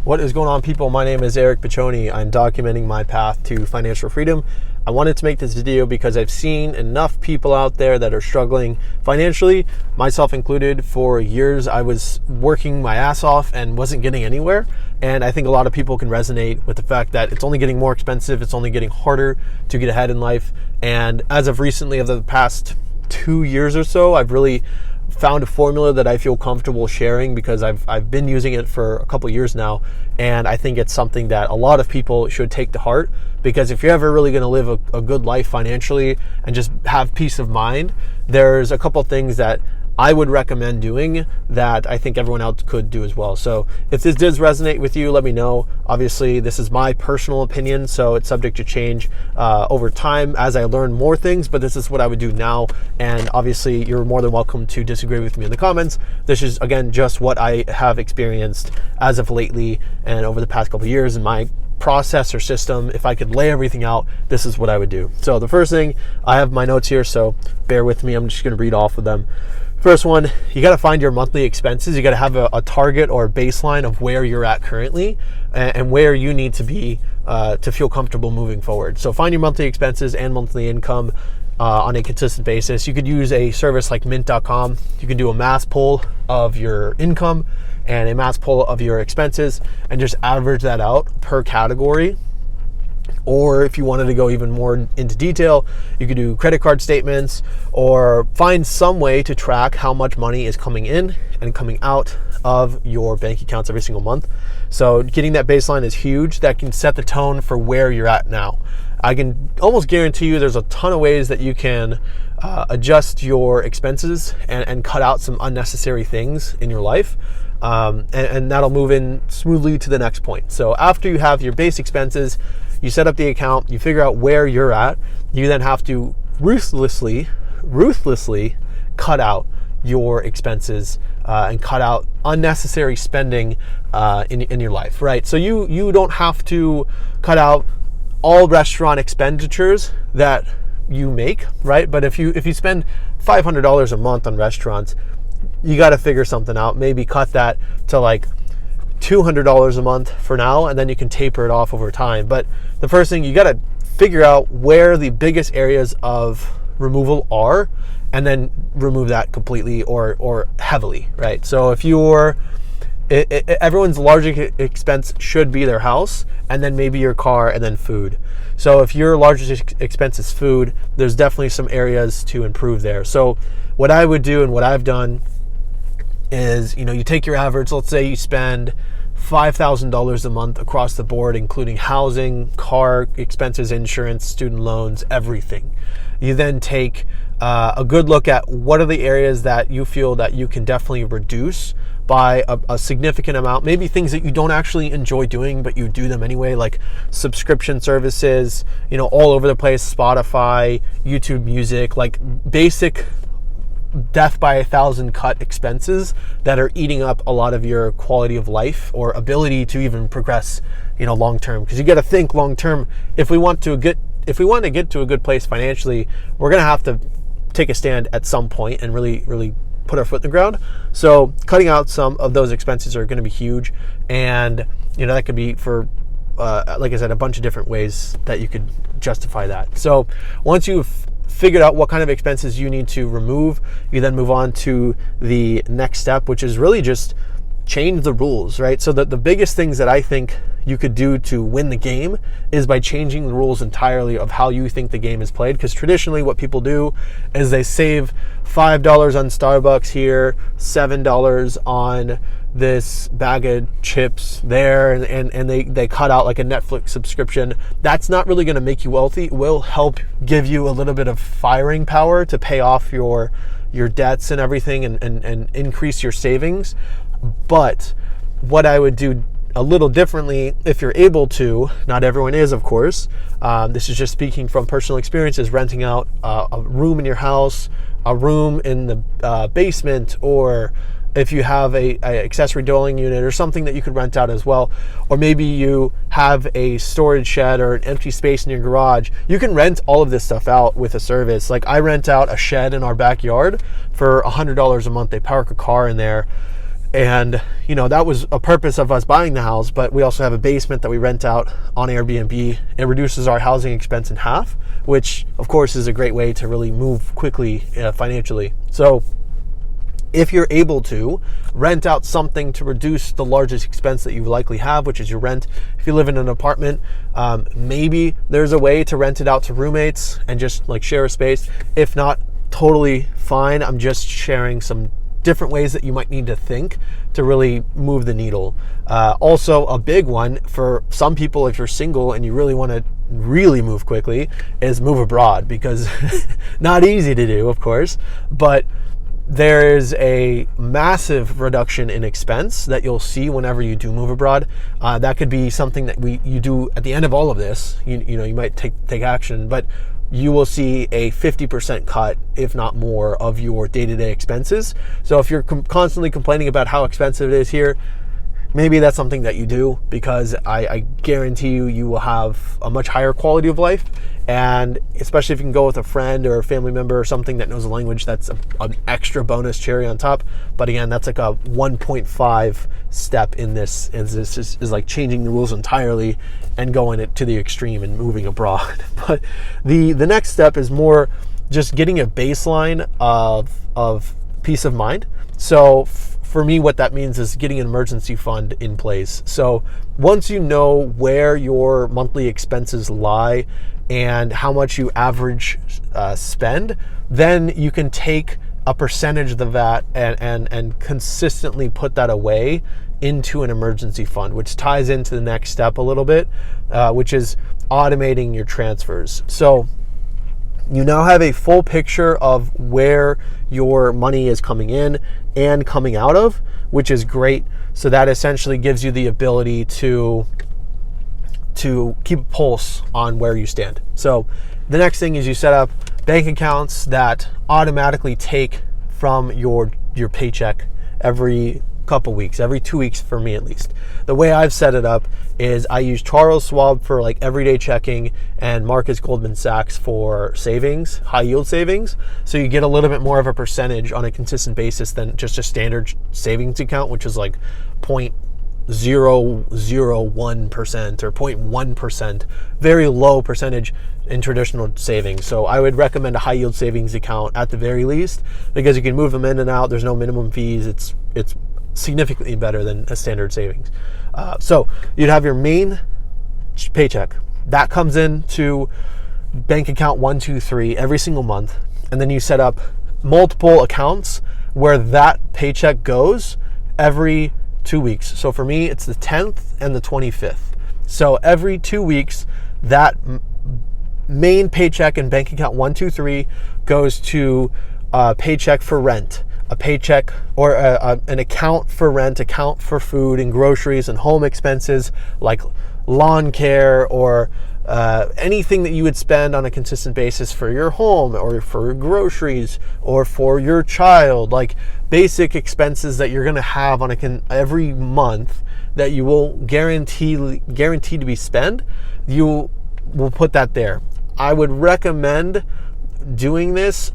What is going on, people? My name is Eric Piccioni. I'm documenting my path to financial freedom. I wanted to make this video because I've seen enough people out there that are struggling financially, myself included. For years, I was working my ass off and wasn't getting anywhere. And I think a lot of people can resonate with the fact that it's only getting more expensive. It's only getting harder to get ahead in life. And as of recently, of the past 2 years or so, I've really found a formula that I feel comfortable sharing because I've been using it for a couple years now, and I think it's something that a lot of people should take to heart, because if you're ever really going to live a good life financially and just have peace of mind, there's a couple things that I would recommend doing that I think everyone else could do as well. So if this does resonate with you, let me know. Obviously, this is my personal opinion, so it's subject to change over time as I learn more things, but this is what I would do now. And obviously, you're more than welcome to disagree with me in the comments. This is, again, just what I have experienced as of lately and over the past couple of years in my process or system. If I could lay everything out, this is what I would do. So the first thing, I have my notes here, so bear with me. I'm just going to read off of them. First one, you got to find your monthly expenses. You got to have a target or a baseline of where you're at currently and where you need to be to feel comfortable moving forward. So find your monthly expenses and monthly income on a consistent basis. You could use a service like mint.com. You can do a mass pull of your income and a mass pull of your expenses and just average that out per category. Or if you wanted to go even more into detail, you could do credit card statements or find some way to track how much money is coming in and coming out of your bank accounts every single month. So getting that baseline is huge. That can set the tone for where you're at now. I can almost guarantee you there's a ton of ways that you can adjust your expenses and cut out some unnecessary things in your life. And that'll move in smoothly to the next point. So after you have your base expenses, you set up the account, you figure out where you're at, you then have to ruthlessly cut out your expenses and cut out unnecessary spending in your life, right? So you don't have to cut out all restaurant expenditures that you make, right? But if you spend $500 a month on restaurants, you got to figure something out. Maybe cut that to like $200 a month for now, and then you can taper it off over time. But the first thing, you got to figure out where the biggest areas of removal are, and then remove that completely or heavily, right? So if everyone's largest expense should be their house, and then maybe your car, and then food. So if your largest expense is food, there's definitely some areas to improve there. So what I would do and what I've done is, you take your average, let's say you spend $5,000 a month across the board, including housing, car expenses, insurance, student loans, everything. You then take a good look at what are the areas that you feel that you can definitely reduce by a significant amount, maybe things that you don't actually enjoy doing, but you do them anyway, like subscription services, all over the place, Spotify, YouTube Music, like basic death by 1,000 cut expenses that are eating up a lot of your quality of life or ability to even progress, long term. Because you got to think long term. If we want to get to a good place financially, we're gonna have to take a stand at some point and really put our foot in the ground. So cutting out some of those expenses are going to be huge, and that could be for like I said, a bunch of different ways that you could justify that. So once you've figured out what kind of expenses you need to remove, you then move on to the next step, which is really just change the rules, right? So the biggest things that I think you could do to win the game is by changing the rules entirely of how you think the game is played. Because traditionally what people do is they save $5 on Starbucks here, $7 on this bag of chips there, and they cut out like a Netflix subscription. That's not really going to make you wealthy. It will help give you a little bit of firing power to pay off your debts and everything and increase your savings. But what I would do a little differently, if you're able to, not everyone is, of course, this is just speaking from personal experience, is renting out a room in your house, a room in the basement, or if you have a accessory dwelling unit or something that you could rent out as well, or maybe you have a storage shed or an empty space in your garage, you can rent all of this stuff out with a service. Like I rent out a shed in our backyard for $100 a month. They park a car in there. And, that was a purpose of us buying the house, but we also have a basement that we rent out on Airbnb. It reduces our housing expense in half, which of course is a great way to really move quickly financially. So if you're able to rent out something to reduce the largest expense that you likely have, which is your rent. If you live in an apartment, maybe there's a way to rent it out to roommates and just like share a space. If not, totally fine. I'm just sharing some different ways that you might need to think to really move the needle. Also, a big one for some people, if you're single and you really want to really move quickly, is move abroad, because not easy to do, of course, but there is a massive reduction in expense that you'll see whenever you do move abroad. That could be something that you do at the end of all of this. You might take action, but you will see a 50% cut, if not more, of your day-to-day expenses. So if you're constantly complaining about how expensive it is here, maybe that's something that you do, because I guarantee you will have a much higher quality of life. And especially if you can go with a friend or a family member or something that knows the language, that's an extra bonus cherry on top. But again, that's like a 1.5 step in this. This is like changing the rules entirely and going it to the extreme and moving abroad. But the next step is more just getting a baseline of peace of mind. So for me, what that means is getting an emergency fund in place. So once you know where your monthly expenses lie and how much you average spend, then you can take a percentage of that and consistently put that away into an emergency fund, which ties into the next step a little bit, which is automating your transfers. So you now have a full picture of where your money is coming in and coming out of, which is great. So that essentially gives you the ability to keep a pulse on where you stand. So the next thing is you set up bank accounts that automatically take from your paycheck every couple weeks, every 2 weeks for me at least. The way I've set it up is I use Charles Schwab for like everyday checking and Marcus Goldman Sachs for savings, high yield savings. So you get a little bit more of a percentage on a consistent basis than just a standard savings account, which is like 0.001% or 0.1%, very low percentage in traditional savings. So I would recommend a high yield savings account at the very least, because you can move them in and out. There's no minimum fees. It's significantly better than a standard savings. So you'd have your main paycheck that comes into bank account 123 every single month, and then you set up multiple accounts where that paycheck goes every 2 weeks. So for me, it's the 10th and the 25th. So every 2 weeks, that main paycheck in bank account 123 goes to a paycheck for rent, a paycheck or an account for rent, account for food and groceries and home expenses like lawn care or anything that you would spend on a consistent basis for your home or for groceries or for your child, like basic expenses that you're going to have on every month that you will guaranteed to be spent. You will put that there. I would recommend doing this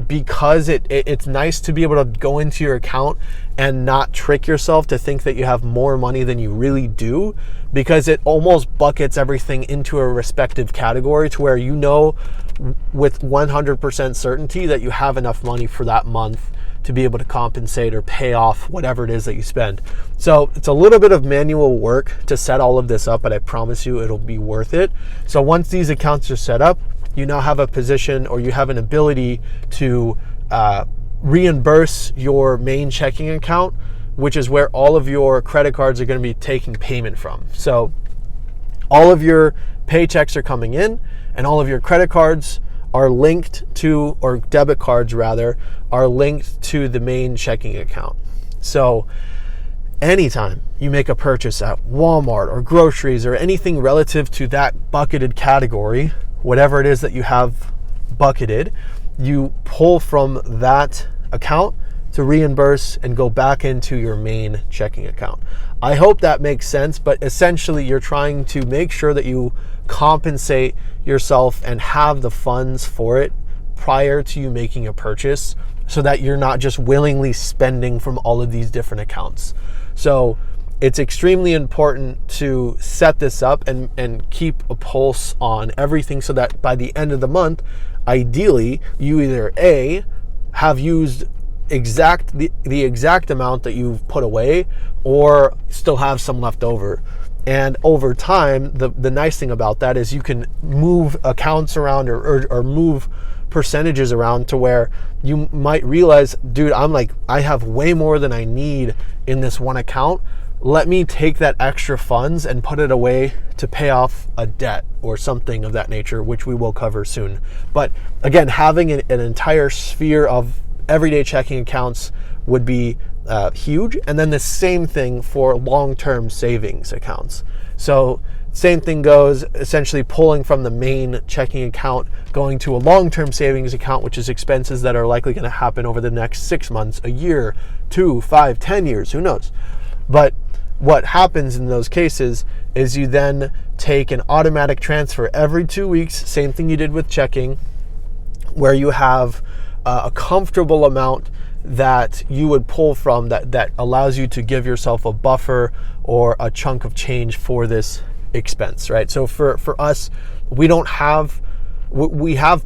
because it's nice to be able to go into your account and not trick yourself to think that you have more money than you really do, because it almost buckets everything into a respective category to where you know with 100% certainty that you have enough money for that month to be able to compensate or pay off whatever it is that you spend. So it's a little bit of manual work to set all of this up, but I promise you it'll be worth it. So once these accounts are set up, you now have a position or you have an ability to reimburse your main checking account, which is where all of your credit cards are going to be taking payment from. So all of your paychecks are coming in and all of your credit cards are linked to, or debit cards rather, are linked to the main checking account. So anytime you make a purchase at Walmart or groceries or anything relative to that bucketed category, whatever it is that you have bucketed, you pull from that account to reimburse and go back into your main checking account. I hope that makes sense, but essentially you're trying to make sure that you compensate yourself and have the funds for it prior to you making a purchase, so that you're not just willingly spending from all of these different accounts. So it's extremely important to set this up and keep a pulse on everything, so that by the end of the month, ideally, you either A, have used the exact amount that you've put away, or still have some left over. And over time, the nice thing about that is you can move accounts around or move percentages around to where you might realize, dude, I have way more than I need in this one account. Let me take that extra funds and put it away to pay off a debt or something of that nature, which we will cover soon. But again, having an entire sphere of everyday checking accounts would be huge. And then the same thing for long-term savings accounts. So same thing goes, essentially pulling from the main checking account, going to a long-term savings account, which is expenses that are likely going to happen over the next 6 months, a year, 2, 5, 10 years, who knows? But what happens in those cases is you then take an automatic transfer every 2 weeks, same thing you did with checking, where you have a comfortable amount that you would pull from that allows you to give yourself a buffer or a chunk of change for this expense, right? So for us, we have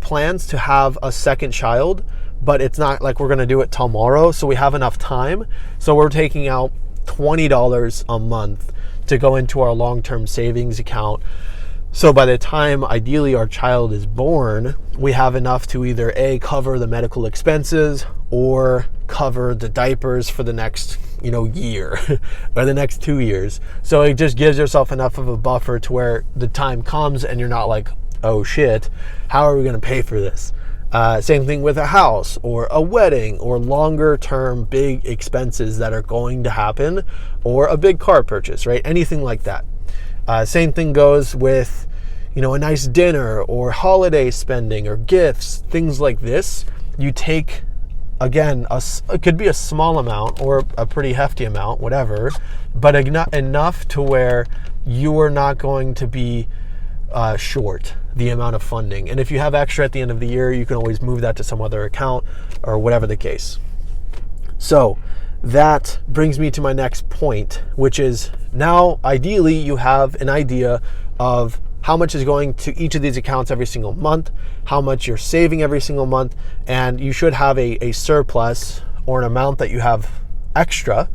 plans to have a second child, but it's not like we're going to do it tomorrow. So we have enough time. So we're taking out $20 a month to go into our long-term savings account. So by the time ideally our child is born, we have enough to either A, cover the medical expenses or cover the diapers for the next, year or the next 2 years. So it just gives yourself enough of a buffer to where the time comes and you're not like, oh shit, how are we going to pay for this? Same thing with a house or a wedding or longer term big expenses that are going to happen, or a big car purchase, right? Anything like that. Same thing goes with, a nice dinner or holiday spending or gifts, things like this. You take, again, it could be a small amount or a pretty hefty amount, whatever, but enough to where you are not going to be short the amount of funding. And if you have extra at the end of the year, you can always move that to some other account or whatever the case. So that brings me to my next point, which is now ideally you have an idea of how much is going to each of these accounts every single month, how much you're saving every single month, and you should have a surplus or an amount that you have extra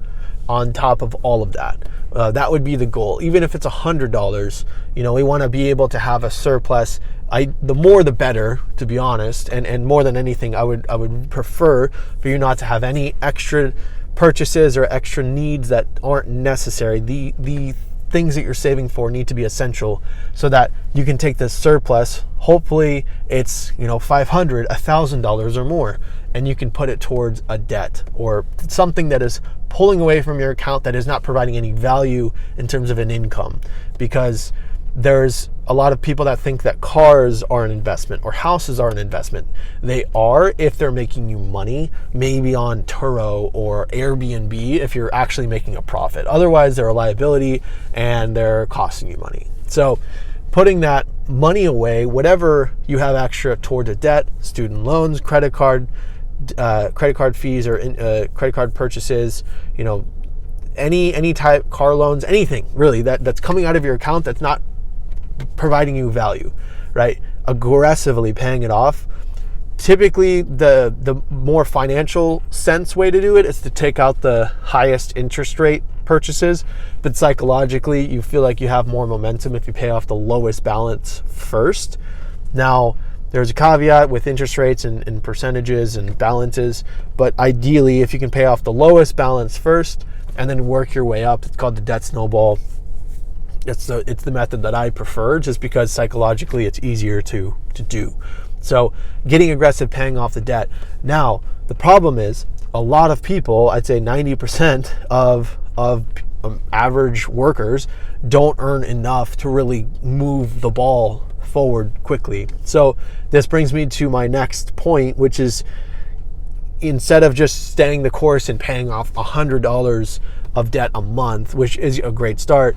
on top of all of that. That would be the goal. Even if it's $100, we want to be able to have a surplus. The more the better, to be honest, and more than anything, I would prefer for you not to have any extra purchases or extra needs that aren't necessary. The things that you're saving for need to be essential, so that you can take this surplus. Hopefully it's $500, $1,000 or more, and you can put it towards a debt or something that is pulling away from your account that is not providing any value in terms of an income. Because there's a lot of people that think that cars are an investment or houses are an investment. They are if they're making you money, maybe on Turo or Airbnb if you're actually making a profit. Otherwise, they're a liability and they're costing you money. So putting that money away, whatever you have extra towards a debt, student loans, credit card fees or credit card purchases, any type, car loans, anything really that's coming out of your account that's not providing you value, right? Aggressively paying it off. Typically, the more financial sense way to do it is to take out the highest interest rate purchases, but psychologically, you feel like you have more momentum if you pay off the lowest balance first. Now, there's a caveat with interest rates and percentages and balances, but ideally, if you can pay off the lowest balance first and then work your way up, it's called the debt snowball. It's the method that I prefer, just because psychologically it's easier to do. So getting aggressive, paying off the debt. Now, the problem is a lot of people, I'd say 90% of average workers don't earn enough to really move the ball forward quickly. So this brings me to my next point, which is instead of just staying the course and paying off $100 of debt a month, which is a great start,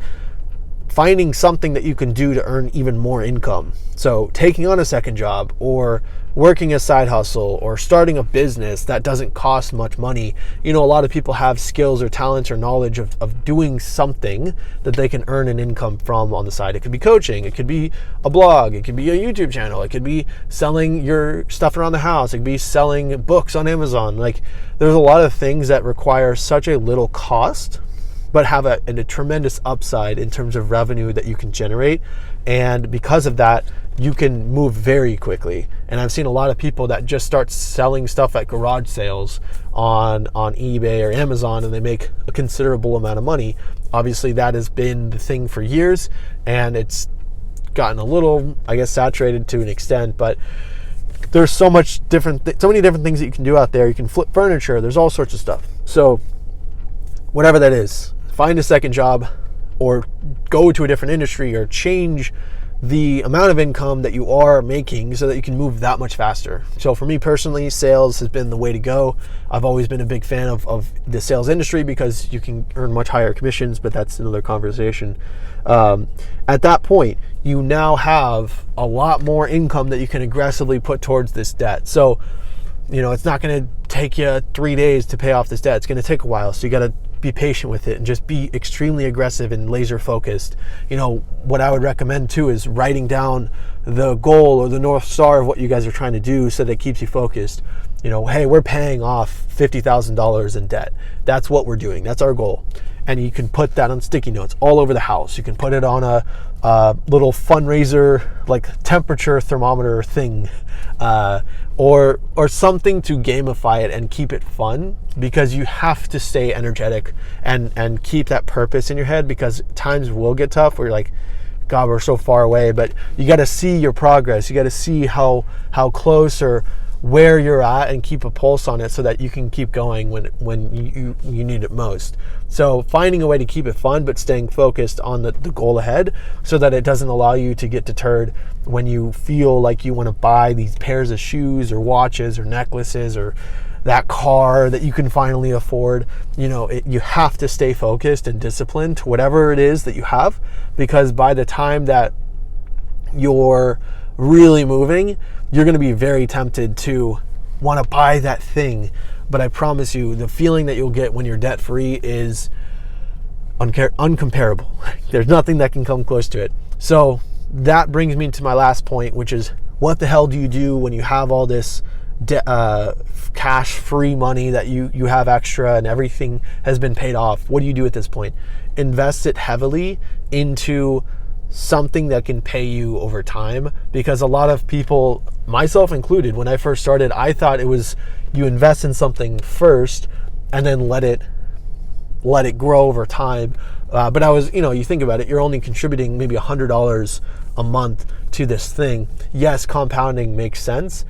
finding something that you can do to earn even more income. So taking on a second job, or working a side hustle, or starting a business that doesn't cost much money. A lot of people have skills or talents or knowledge of doing something that they can earn an income from on the side. It could be coaching, it could be a blog, it could be a YouTube channel, it could be selling your stuff around the house, it could be selling books on Amazon. Like, there's a lot of things that require such a little cost, but have a tremendous upside in terms of revenue that you can generate. And because of that, you can move very quickly. And I've seen a lot of people that just start selling stuff at garage sales on eBay or Amazon, and they make a considerable amount of money. Diffusely, that has been the thing for years, and it's gotten a little, saturated to an extent, but there's so many different things that you can do out there. You can flip furniture. There's all sorts of stuff. So whatever that is, find a second job, or go to a different industry, or change the amount of income that you are making so that you can move that much faster. So for me personally, sales has been the way to go. I've always been a big fan of the sales industry because you can earn much higher commissions, but that's another conversation. At that point, you now have a lot more income that you can aggressively put towards this debt. So, it's not going to take you 3 days to pay off this debt. It's going to take a while. So you got to be patient with it and just be extremely aggressive and laser focused. What I would recommend too is writing down the goal or the North Star of what you guys are trying to do so that it keeps you focused. Hey, we're paying off $50,000 in debt. That's what we're doing. That's our goal. And you can put that on sticky notes all over the house. You can put it on a little fundraiser, like temperature thermometer thing, or something to gamify it and keep it fun, because you have to stay energetic and keep that purpose in your head, because times will get tough where you're like, God, we're so far away, but you got to see your progress. You got to see how close or where you're at, and keep a pulse on it so that you can keep going when you need it most. So finding a way to keep it fun, but staying focused on the goal ahead, so that it doesn't allow you to get deterred when you feel like you want to buy these pairs of shoes or watches or necklaces or that car that you can finally afford. You have to stay focused and disciplined to whatever it is that you have, because by the time that you're really moving, you're going to be very tempted to want to buy that thing. But I promise you, the feeling that you'll get when you're debt free is uncomparable. There's nothing that can come close to it. So that brings me to my last point, which is, what the hell do you do when you have all this cash free money that you have extra and everything has been paid off? What do you do at this point? Invest it heavily into something that can pay you over time, because a lot of people, myself included, when I first started, I thought it was you invest in something first and then let it grow over time. But I was, you think about it, you're only contributing maybe $100 a month to this thing. Yes, compounding makes sense.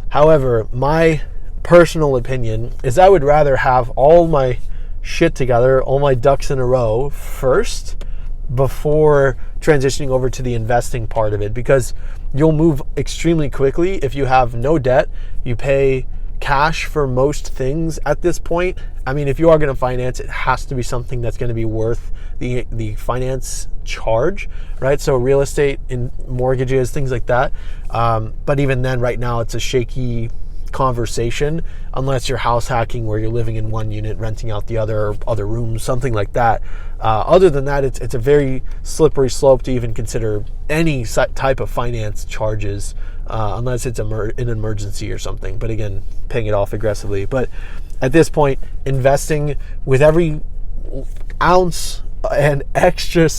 However, my personal opinion is I would rather have all my shit together, all my ducks in a row first, before transitioning over to the investing part of it, because you'll move extremely quickly if you have no debt. You pay cash for most things at this point. If you are going to finance, it has to be something that's going to be worth the finance charge, right? So real estate and mortgages, things like that. But even then, right now, it's a shaky conversation unless you're house hacking, where you're living in one unit, renting out the other rooms, something like that. Other than that, it's a very slippery slope to even consider any type of finance charges, unless it's an emergency or something. But again, paying it off aggressively. But at this point, investing with every ounce and extra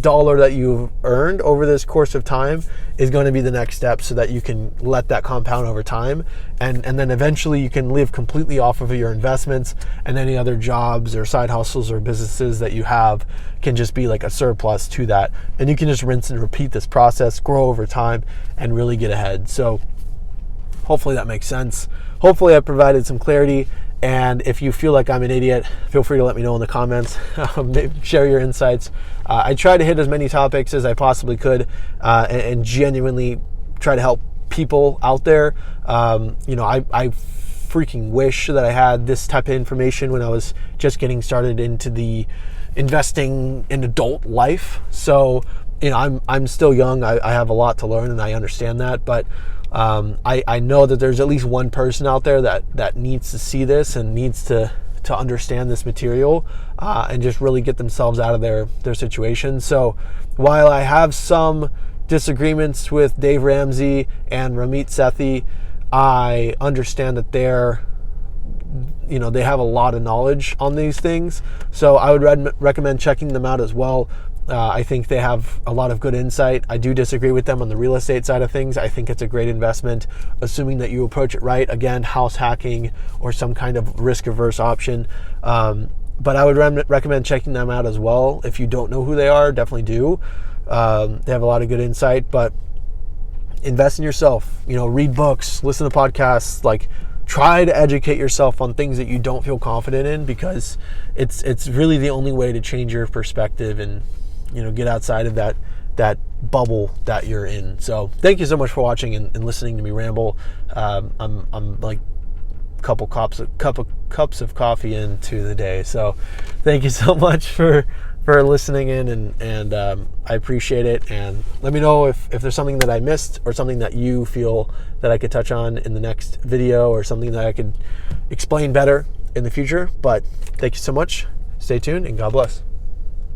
dollar that you've earned over this course of time is going to be the next step, so that you can let that compound over time, and then eventually you can live completely off of your investments, and any other jobs or side hustles or businesses that you have can just be like a surplus to that, and you can just rinse and repeat this process, grow over time, and really get ahead. So hopefully that makes sense. Hopefully I provided some clarity. And if you feel like I'm an idiot, feel free to let me know in the comments. Share your insights. I try to hit as many topics as I possibly could, and genuinely try to help people out there. I freaking wish that I had this type of information when I was just getting started into the investing in adult life. So, I'm still young. I have a lot to learn, and I understand that. But I know that there's at least one person out there that needs to see this and needs to understand this material and just really get themselves out of their situation. So while I have some disagreements with Dave Ramsey and Ramit Sethi, I understand that they have a lot of knowledge on these things. So I would recommend checking them out as well. I think they have a lot of good insight. I do disagree with them on the real estate side of things. I think it's a great investment, assuming that you approach it right. Again, house hacking or some kind of risk-averse option. But I would recommend checking them out as well. If you don't know who they are, definitely do. They have a lot of good insight. But invest in yourself. Read books, listen to podcasts. Like, try to educate yourself on things that you don't feel confident in, because it's really the only way to change your perspective and get outside of that bubble that you're in. So thank you so much for watching and listening to me ramble. I'm like a couple cups of coffee into the day. So thank you so much for listening in, and I appreciate it. And let me know if there's something that I missed or something that you feel that I could touch on in the next video, or something that I could explain better in the future. But thank you so much. Stay tuned, and God bless.